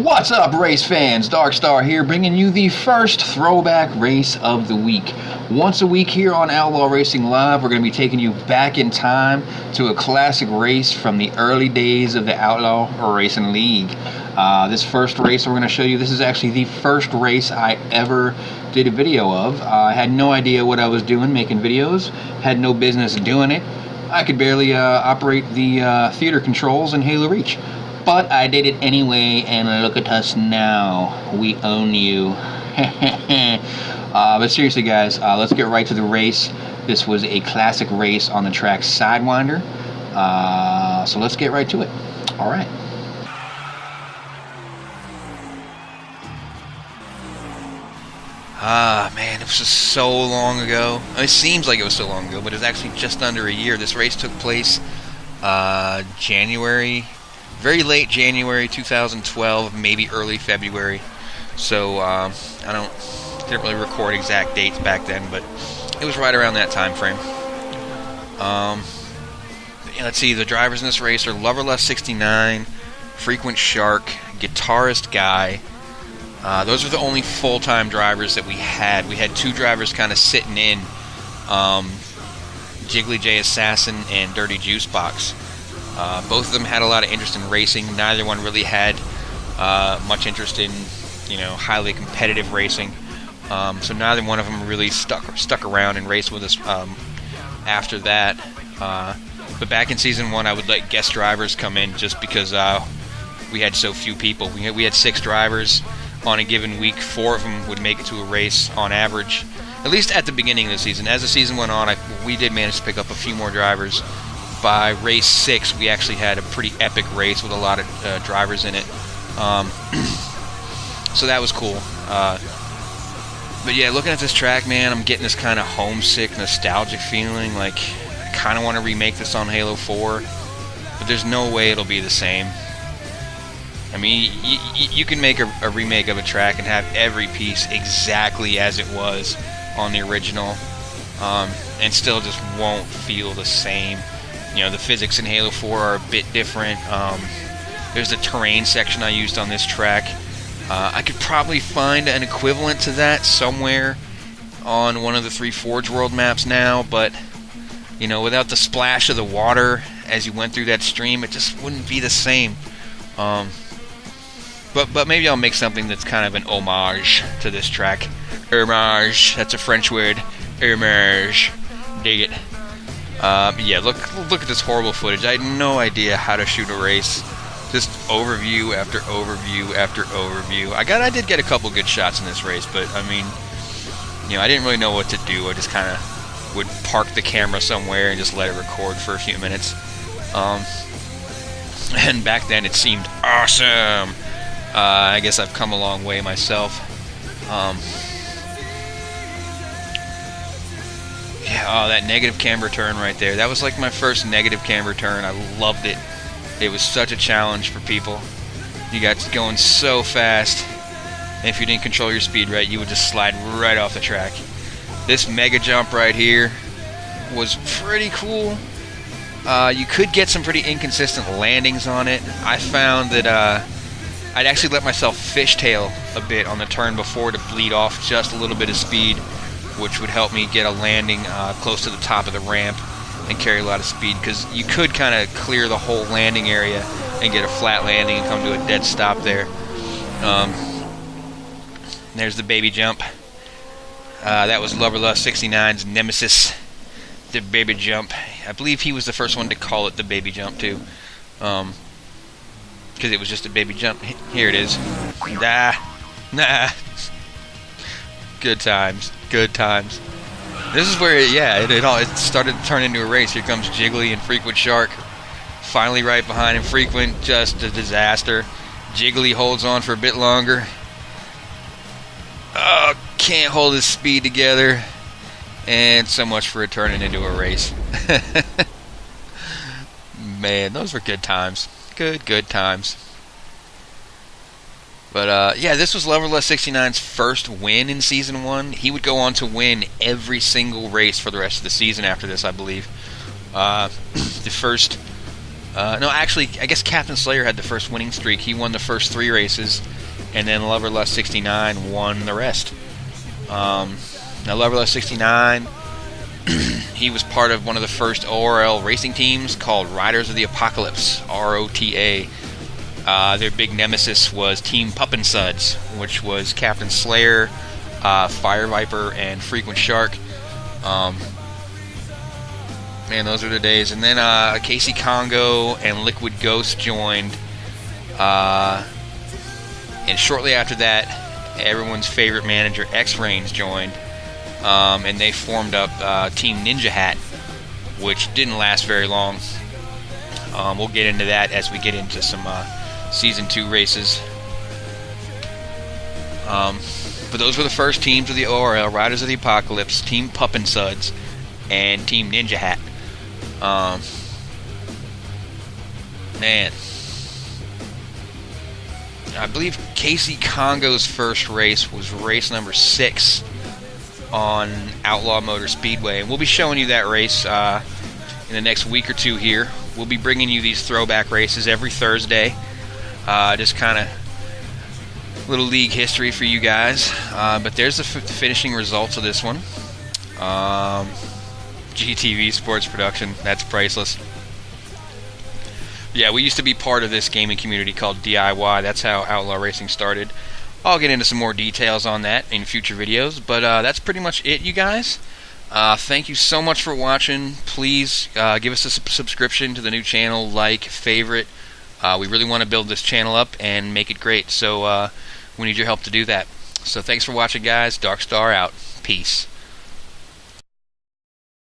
What's up, race fans? Darkstar here, bringing you the first throwback race of the week. Once a week here on Outlaw Racing Live, we're going to be taking you back in time to a classic race from the early days of the Outlaw Racing League. This first race we're going to show you, this is actually the first race I ever did a video of. I had no idea what I was doing making videos, had no business doing it. I could barely operate the theater controls in Halo Reach. But I did it anyway, and look at us now. We own you. But seriously, guys, let's get right to the race. This was a classic race on the track Sidewinder. So let's get right to it. All right. Man, it was just so long ago. It seems like it was so long ago, but it was actually just under a year. This race took place very late January 2012, maybe early February. So didn't really record exact dates back then, but it was right around that time frame. Let's see, the drivers in this race are Loverlust 69, Frequent Shark, Guitarist Guy. Those were the only full-time drivers that we had. We had two drivers kind of sitting in, Jiggly J Assassin and Dirty Juice Box. Both of them had a lot of interest in racing. Neither one really had much interest in, highly competitive racing. So neither one of them really stuck around and raced with us after that. But back in season 1, I would let guest drivers come in just because we had so few people. We had 6 drivers on a given week. 4 of them would make it to a race on average, at least at the beginning of the season. As the season went on, we did manage to pick up a few more drivers. By race 6, we actually had a pretty epic race with a lot of drivers in it. So that was cool. But yeah, looking at this track, man, I'm getting this kind of homesick, nostalgic feeling. Like, I kind of want to remake this on Halo 4, but there's no way it'll be the same. I mean, you can make a remake of a track and have every piece exactly as it was on the original, and still just won't feel the same. The physics in Halo 4 are a bit different. There's the terrain section I used on this track. I could probably find an equivalent to that somewhere on one of the 3 Forge World maps now, but, without the splash of the water as you went through that stream, it just wouldn't be the same. But maybe I'll make something that's kind of an homage to this track. Homage, that's a French word. Homage. Dig it. Yeah, look at this horrible footage. I had no idea how to shoot a race. Just overview after overview after overview. I did get a couple good shots in this race, but I mean, I didn't really know what to do. I just kind of would park the camera somewhere and just let it record for a few minutes. And back then it seemed awesome. I guess I've come a long way myself. Yeah, that negative camber turn right there. That was like my first negative camber turn. I loved it. It was such a challenge for people. You got going so fast. And if you didn't control your speed right, you would just slide right off the track. This mega jump right here was pretty cool. You could get some pretty inconsistent landings on it. I found that I'd actually let myself fishtail a bit on the turn before to bleed off just a little bit of speed, which would help me get a landing close to the top of the ramp and carry a lot of speed, because you could kind of clear the whole landing area and get a flat landing and come to a dead stop there. There's the baby jump. That was Loverlust 69's nemesis, the baby jump. I believe he was the first one to call it the baby jump too, because it was just a baby jump. Here it is. Nah. Good times. Good times. This is where, it started to turn into a race. Here comes Jiggly and Frequent Shark. Finally right behind him. Frequent, just a disaster. Jiggly holds on for a bit longer. Oh, can't hold his speed together. And so much for it turning into a race. Man, those were good times. Good times. But, yeah, this was Loverlust 69's first win in Season 1. He would go on to win every single race for the rest of the season after this, I believe. The first No, actually, I guess Captain Slayer had the first winning streak. He won the first 3 races, and then Lover Lust 69 won the rest. Now, Lover Lust 69, he was part of one of the first ORL racing teams called Riders of the Apocalypse, ROTA. Their big nemesis was Team Puppin Suds, which was Captain Slayer, Fire Viper, and Frequent Shark. Man, those are the days. And then Casey Congo and Liquid Ghost joined. And shortly after that, everyone's favorite manager, X-Rains, joined. And they formed up Team Ninja Hat, which didn't last very long. We'll get into that as we get into some Season 2 races. But those were the first teams of the ORL, Riders of the Apocalypse, Team Puppin Suds, and Team Ninja Hat. Man, I believe Casey Congo's first race was race number 6 on Outlaw Motor Speedway, and we'll be showing you that race in the next week or two here. We'll be bringing you these throwback races every Thursday, just kind of little league history for you guys. But there's the finishing results of this one. GTV Sports Production, that's priceless. Yeah, we used to be part of this gaming community called DIY. That's how Outlaw Racing started. I'll get into some more details on that in future videos, but that's pretty much it, you guys. Thank you so much for watching. Please give us a subscription to the new channel, like, favorite. We really want to build this channel up and make it great, so we need your help to do that. So thanks for watching, guys. Darkstar out. Peace.